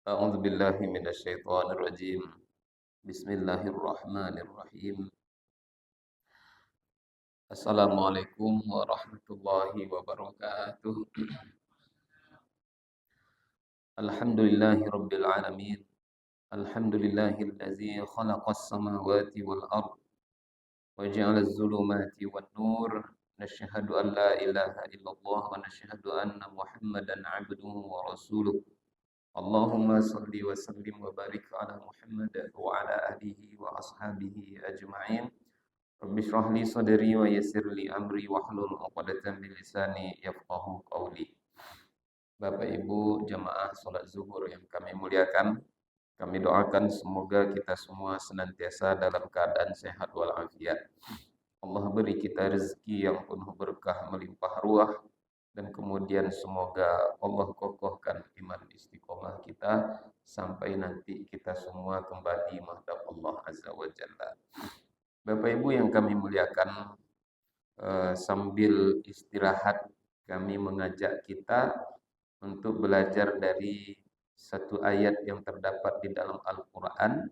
أعوذ بالله من الشيطان الرجيم. بسم الله الرحمن الرحيم. السلام عليكم ورحمة الله وبركاته. الحمد لله رب العالمين. الحمد لله الذي خلق السماوات والأرض وجعل الظلمات والنور. نشهد أن لا إله إلا الله ونشهد أن محمدا عبده ورسوله. اللهم صل وسلم وبارك على محمد وعلى آله وأصحابه أجمعين. Rabbi shrah li sadri wa yassir li amri wahlul 'uqdatam min lisani yafqahu qawli. Bapak Ibu jamaah salat zuhur yang kami muliakan, kami doakan semoga kita semua senantiasa dalam keadaan sehat walafiat. Allah beri kita rezeki yang penuh berkah melimpah ruah, dan kemudian semoga Allah kokohkan iman istiqomah kita sampai nanti kita semua kembali menghadap Allah Azza wa Jalla. Bapak Ibu yang kami muliakan, sambil istirahat kami mengajak kita untuk belajar dari satu ayat yang terdapat di dalam Al-Quran,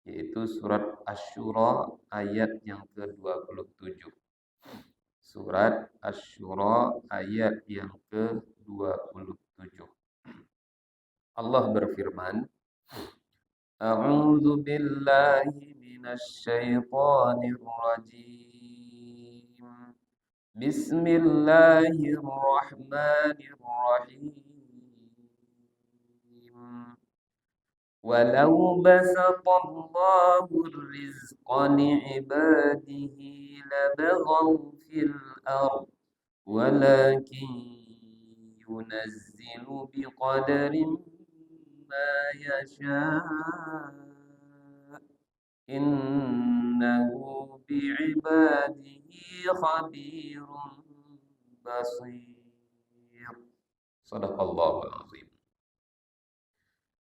yaitu surat Asy-Syura ayat yang ke-27. Surat Asy-Syura ayat yang ke-27. Allah berfirman, A'udzu billahi minasy syaithanir rajim. Bismillahirrahmanirrahim. Walau basatallahu rizqa li'ibadihi labaghaw fil ardh walakin yunazzilu biqadarin ma yasha' innahu bi'ibadihi khabirun basir. Sadaqallahul azim.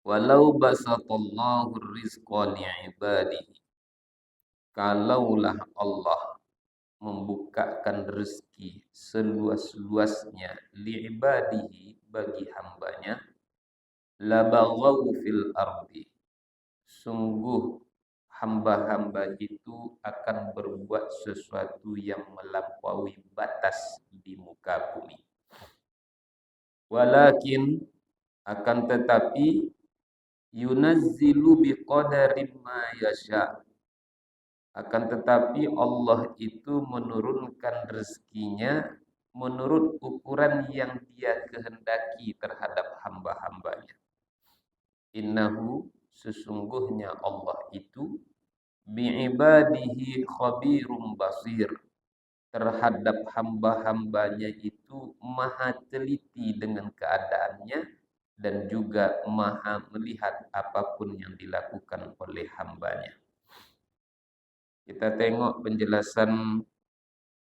Walau basatallahu rizqa li'ibadihi, kalaulah Allah membukakan rezeki seluas-luasnya li'ibadihi bagi hambanya, labaghaw fil ardi, sungguh hamba-hamba itu akan berbuat sesuatu yang melampaui batas di muka bumi. Walakin, akan tetapi, yunazzilu biqadarin ma yasha', akan tetapi Allah itu menurunkan rezekinya menurut ukuran yang Dia kehendaki terhadap hamba-hambanya. Innahu, sesungguhnya Allah itu bi'ibadihi khabirum basir, terhadap hamba-hambanya itu maha teliti dengan keadaannya dan juga maha melihat apapun yang dilakukan oleh hambanya. Kita tengok penjelasan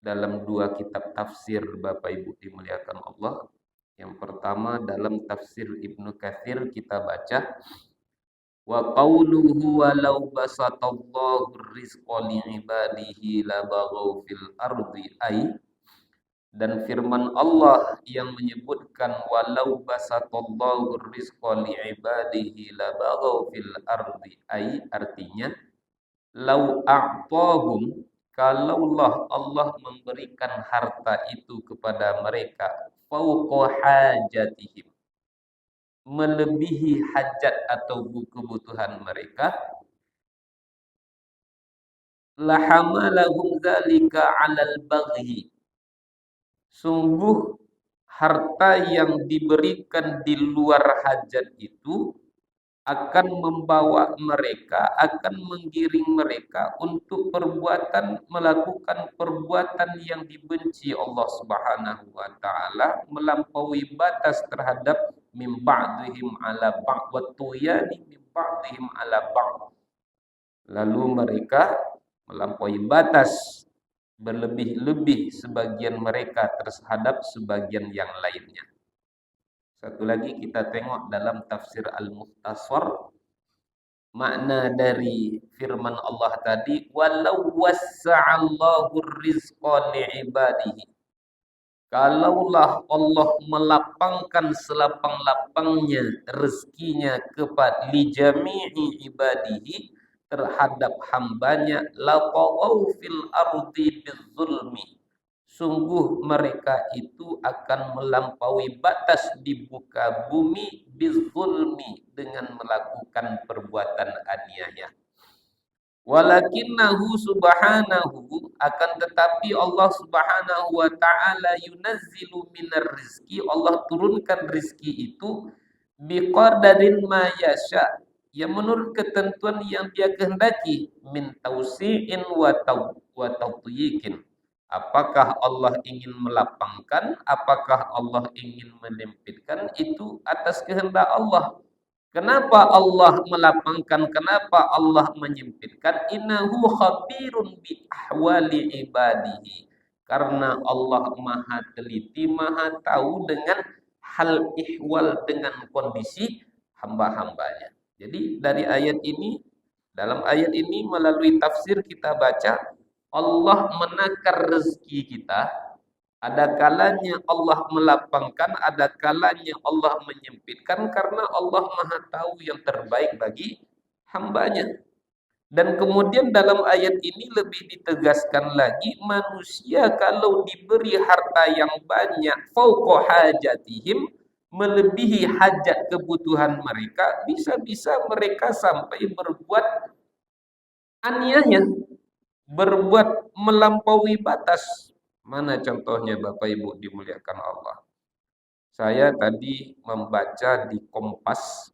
dalam dua kitab tafsir Bapak Ibu dimuliakan Allah. Yang pertama dalam tafsir Ibnu Katsir kita baca, wa qawluhu walau basatallahu rizqa li'ibadihi labaghaw fil ardi ay, dan firman Allah yang menyebutkan walau basatallahu rizqa li'ibadihi labaghaw fil ardi ay, artinya lau a'tahum, kalaulah Allah memberikan harta itu kepada mereka fauqa hajatihim, melebihi hajat atau kebutuhan mereka, lahamalahum dzalika 'alal baghi, sungguh harta yang diberikan di luar hajat itu akan membawa mereka, akan menggiring mereka untuk melakukan perbuatan yang dibenci Allah Subhanahu wa taala, melampaui batas terhadap mim ba'dihim ala ba'd wa tuyani mim ba'dihim ala ba'd. Lalu mereka melampaui batas, berlebih-lebih sebagian mereka terhadap sebagian yang lainnya. Satu lagi kita tengok dalam tafsir Al-Mukhtasar, makna dari firman Allah tadi, walau wassa'allahu rizqa li'ibadihi, Kalaulah Allah melapangkan selapang-lapangnya rezekinya kepada li jami'i ibadihi terhadap hambanya laqaw fil ardi bizzulmi, sungguh mereka itu akan melampaui batas di muka bumi bizzulmi dengan melakukan perbuatan aniaya. Walakinnahu subhanahu, akan tetapi Allah subhanahu wa ta'ala yunazzilu minar rizki, Allah turunkan rizki itu biqadarin ma yasha, yang menurut ketentuan yang dia kehendaki, min tausi'in wa tawyikin. Apakah Allah ingin melapangkan, apakah Allah ingin menyempitkan, itu atas kehendak Allah. Kenapa Allah melapangkan? Kenapa Allah menyempitkan? Innahu khabirun bi ahwali ibadihi. Karena Allah maha teliti, maha tahu dengan hal ihwal, dengan kondisi hamba-hambanya. Jadi dari ayat ini, dalam ayat ini melalui tafsir kita baca, Allah menakar rezeki kita. Ada kalanya Allah melapangkan, ada kalanya Allah menyempitkan, karena Allah maha tahu yang terbaik bagi hambanya. Dan kemudian dalam ayat ini lebih ditegaskan lagi, manusia kalau diberi harta yang banyak, fauqa hajatihim, melebihi hajat kebutuhan mereka, bisa-bisa mereka sampai berbuat aniaya, berbuat melampaui batas. Mana contohnya Bapak Ibu dimuliakan Allah? Saya tadi membaca di Kompas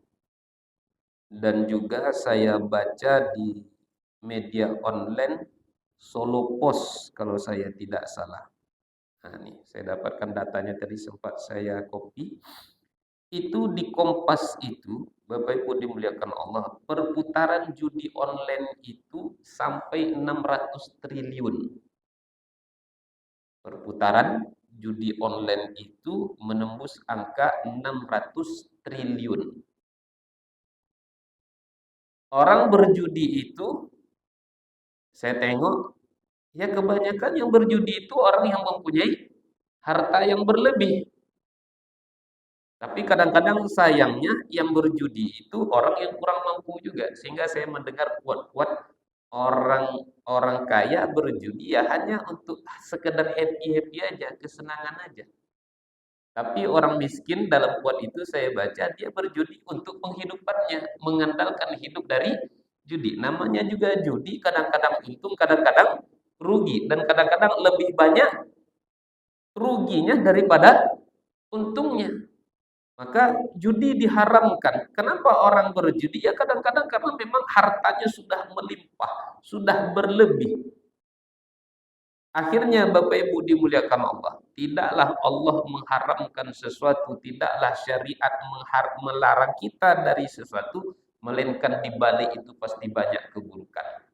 dan juga saya baca di media online Solo Post kalau saya tidak salah. Nah, nih, saya dapatkan datanya tadi, sempat saya copy. Itu di Kompas itu, Bapak Ibu dimuliakan Allah, perputaran judi online itu sampai 600 triliun. Perputaran judi online itu menembus angka 600 triliun. Orang berjudi itu, saya tengok, ya kebanyakan yang berjudi itu orang yang mempunyai harta yang berlebih. Tapi kadang-kadang sayangnya yang berjudi itu orang yang kurang mampu juga. Sehingga saya mendengar kuat-kuat orang kaya berjudi ya hanya untuk sekedar happy-happy aja, kesenangan aja. Tapi orang miskin dalam quote itu saya baca dia berjudi untuk penghidupannya, mengandalkan hidup dari judi. Namanya juga judi, kadang-kadang untung, kadang-kadang rugi, dan kadang-kadang lebih banyak ruginya daripada untungnya. Maka judi diharamkan. Kenapa orang berjudi? Ya kadang-kadang karena memang hartanya sudah melimpah, sudah berlebih. Akhirnya Bapak Ibu dimuliakan Allah, tidaklah Allah mengharamkan sesuatu, tidaklah syariat melarang kita dari sesuatu, melainkan di balik itu pasti banyak keburukan.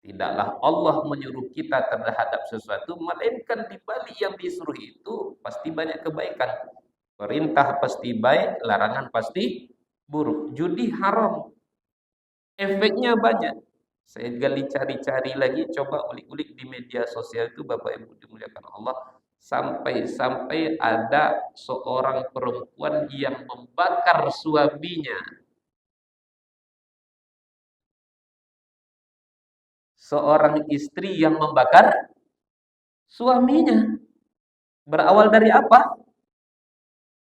Tidaklah Allah menyuruh kita terhadap sesuatu, melainkan di balik yang disuruh itu pasti banyak kebaikan. Perintah pasti baik, larangan pasti buruk. Judi haram, efeknya banyak. Saya gali cari-cari lagi, coba ulik-ulik di media sosial itu Bapak Ibu dimuliakan Allah, sampai-sampai ada seorang perempuan yang membakar suaminya. Seorang istri yang membakar suaminya. Berawal dari apa?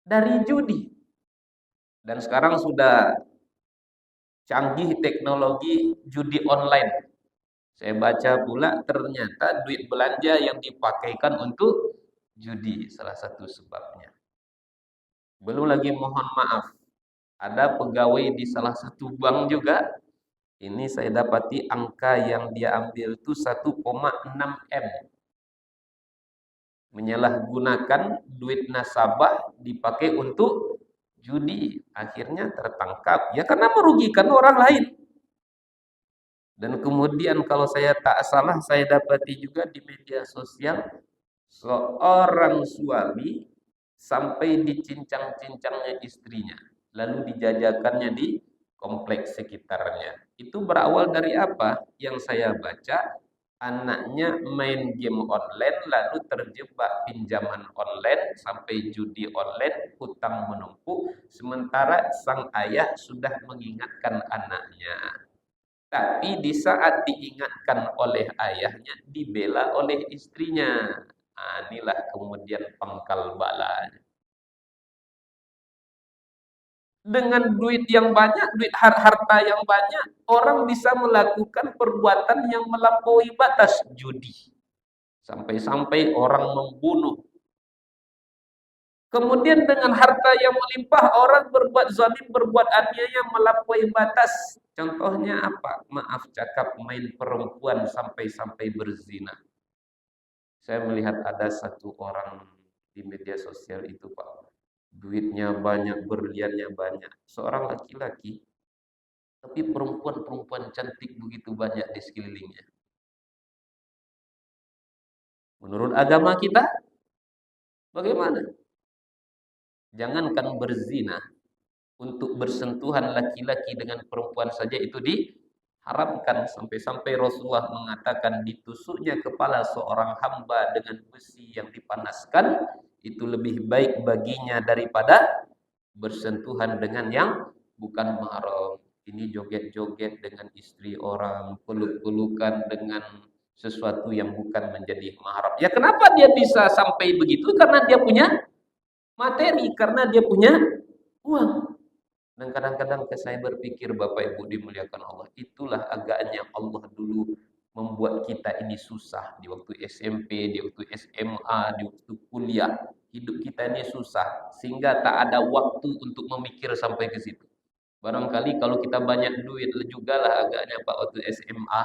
Dari judi. Dan sekarang sudah canggih teknologi judi online. Saya baca pula ternyata duit belanja yang dipakaikan untuk judi salah satu sebabnya. Belum lagi mohon maaf, ada pegawai di salah satu bank juga. Ini saya dapati angka yang dia ambil itu 1,6 M. Menyalahgunakan duit nasabah dipakai untuk judi. Akhirnya tertangkap. Ya karena merugikan orang lain. Dan kemudian kalau saya tak salah, saya dapati juga di media sosial, seorang suami sampai dicincang-cincangnya istrinya, lalu dijajakannya di kompleks sekitarnya. Itu berawal dari apa? Yang saya baca, anaknya main game online lalu terjebak pinjaman online sampai judi online, hutang menumpuk, sementara sang ayah sudah mengingatkan anaknya. Tapi di saat diingatkan oleh ayahnya, dibela oleh istrinya. Nah, inilah kemudian pangkal balanya. Dengan duit yang banyak, duit harta yang banyak, orang bisa melakukan perbuatan yang melampaui batas judi. Sampai-sampai orang membunuh. Kemudian dengan harta yang melimpah, orang berbuat zalim, berbuat aniaya, melampaui batas. Contohnya apa? Maaf cakap, main perempuan sampai-sampai berzina. Saya melihat ada satu orang di media sosial itu, Pak. Duitnya banyak, berliannya banyak. Seorang laki-laki, tapi perempuan-perempuan cantik begitu banyak di sekelilingnya. Menurut agama kita, bagaimana? Jangankan berzina, untuk bersentuhan laki-laki dengan perempuan saja itu diharamkan. Sampai-sampai Rasulullah mengatakan ditusuknya kepala seorang hamba dengan besi yang dipanaskan, itu lebih baik baginya daripada bersentuhan dengan yang bukan mahram. Ini joget-joget dengan istri orang, peluk-pelukan dengan sesuatu yang bukan menjadi mahram. Ya kenapa dia bisa sampai begitu? Karena dia punya materi, karena dia punya uang. Dan kadang-kadang saya berpikir, Bapak Ibu dimuliakan Allah, itulah agaknya Allah dulu membuat kita ini susah di waktu SMP, di waktu SMA, di waktu kuliah. Hidup kita ini susah sehingga tak ada waktu untuk memikir sampai ke situ. Barangkali kalau kita banyak duit juga lah agaknya Pak waktu SMA,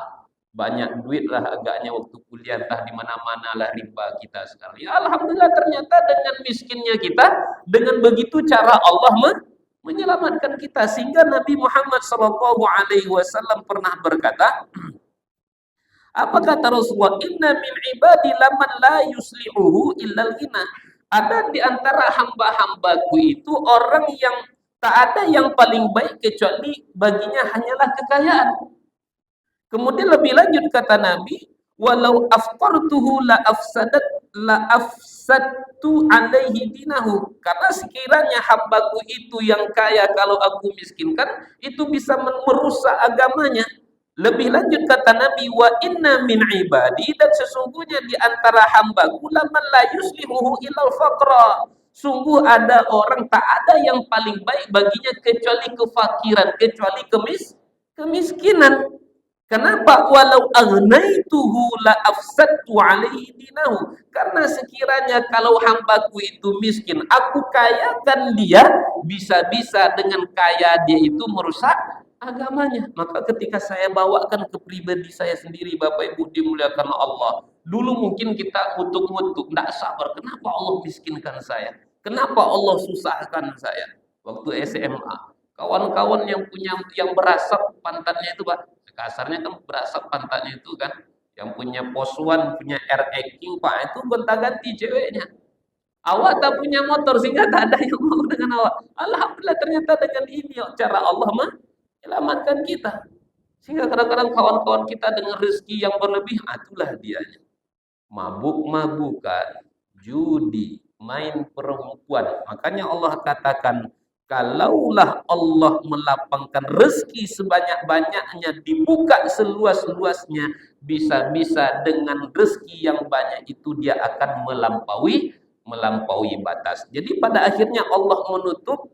banyak duit lah agaknya waktu kuliah, entah di mana-mana lah riba kita sekarang. Ya alhamdulillah, ternyata dengan miskinnya kita, dengan begitu cara Allah menyelamatkan kita, sehingga Nabi Muhammad SAW pernah berkata, apa kata Rasulullah? Inna min ibadi laman la yuslihuhu illal ghina. Ada di antara hamba-hambaku itu orang yang tak ada yang paling baik kecuali baginya hanyalah kekayaan. Kemudian lebih lanjut kata Nabi, walau afqartuhu la afsadtu alaihi dinahu. Karena sekiranya hambaku itu yang kaya, kalau aku miskinkan, itu bisa merusak agamanya. Lebih lanjut kata Nabi, wa inna min ibadi, dan sesungguhnya di antara hambaku laman la yuslihuhu ilal faqra. Sungguh ada orang tak ada yang paling baik baginya kecuali kefakiran, kecuali kemiskinan. Kenapa? Walau agnaituhu la afsadtu alaihi dinahu. Karena sekiranya kalau hambaku itu miskin, aku kayakan dia, bisa-bisa dengan kaya dia itu merusak agamanya. Maka ketika saya bawakan ke pribadi saya sendiri, Bapak Ibu dimuliakan Allah, dulu mungkin kita utuk-utuk, tidak sabar, kenapa Allah miskinkan saya? Kenapa Allah susahkan saya? Waktu SMA, kawan-kawan yang punya, yang berasap pantatnya itu, Pak, kasarnya kan berasap pantatnya itu kan, yang punya posuan, punya R-King, Pak, itu gonta-ganti ceweknya. Awak tak punya motor sehingga tak ada yang mau dengan awak. Alhamdulillah, ternyata dengan ini cara Allah menyelamatkan kita. Sehingga kadang-kadang kawan-kawan kita dengan rezeki yang berlebih, itulah dianya. Mabuk-mabukan, judi, main perempuan. Makanya Allah katakan, kalaulah Allah melapangkan rezeki sebanyak-banyaknya, dibuka seluas-luasnya, bisa-bisa dengan rezeki yang banyak itu dia akan melampaui batas. Jadi pada akhirnya Allah menutup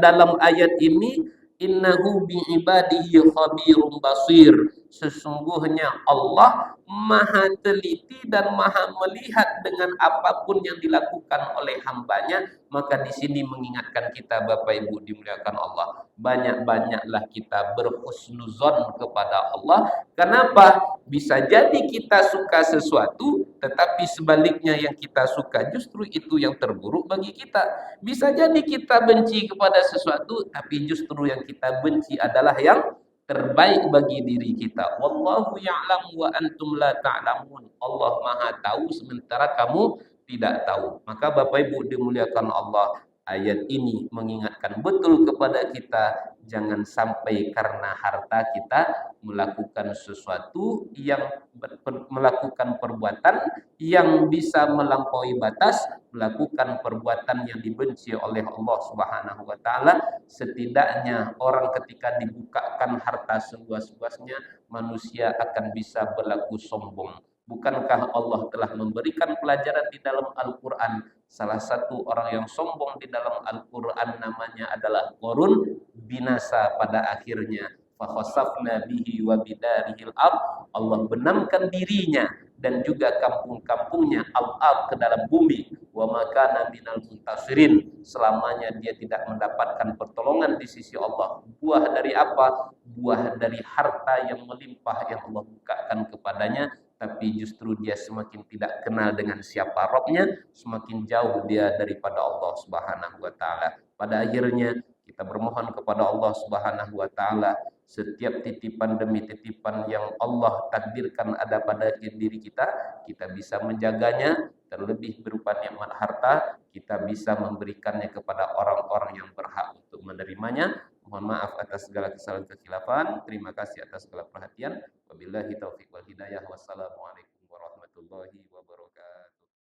dalam ayat ini, innahu bi ibadihi khabirum basir. Sesungguhnya Allah maha teliti dan maha melihat dengan apapun yang dilakukan oleh hambanya. Maka di sini mengingatkan kita, Bapak Ibu dimuliakan Allah, banyak-banyaklah kita berhusnuzon kepada Allah. Kenapa? Bisa jadi kita suka sesuatu, tetapi sebaliknya yang kita suka justru itu yang terburuk bagi kita. Bisa jadi kita benci kepada sesuatu, tapi justru yang kita benci adalah yang terbaik bagi diri kita. Wallahu ya'lam wa antum la ta'lamun. Allah Maha tahu sementara kamu tidak tahu. Maka Bapak Ibu dimuliakan Allah, ayat ini mengingatkan betul kepada kita, Jangan sampai karena harta kita melakukan sesuatu yang melakukan perbuatan yang bisa melampaui batas, melakukan perbuatan yang dibenci oleh Allah Subhanahu wa taala. Setidaknya orang ketika dibukakan harta seluas-luasnya, manusia akan bisa berlaku sombong. Bukankah Allah telah memberikan pelajaran di dalam Al-Quran? Salah satu orang yang sombong di dalam Al-Quran namanya adalah Qarun, binasa pada akhirnya. Fakhasafna bihi wa bidarihil ard. Allah benamkan dirinya dan juga kampung-kampungnya al-ard ke dalam bumi. Wa makana minal muntasirin. Selamanya dia tidak mendapatkan pertolongan di sisi Allah. Buah dari apa? Buah dari harta yang melimpah yang Allah bukakan kepadanya, tapi justru dia semakin tidak kenal dengan siapa Robnya, semakin jauh dia daripada Allah Subhanahu wa taala. Pada akhirnya kita bermohon kepada Allah Subhanahu wa taala, setiap titipan demi titipan yang Allah takdirkan ada pada diri kita, kita bisa menjaganya, terlebih berupa nikmat harta, kita bisa memberikannya kepada orang-orang yang berhak untuk menerimanya. Mohon maaf atas segala kesalahan kekhilafan. Terima kasih atas segala perhatian. Wabillahi taufiq wal hidayah. Wassalamualaikum warahmatullahi wabarakatuh.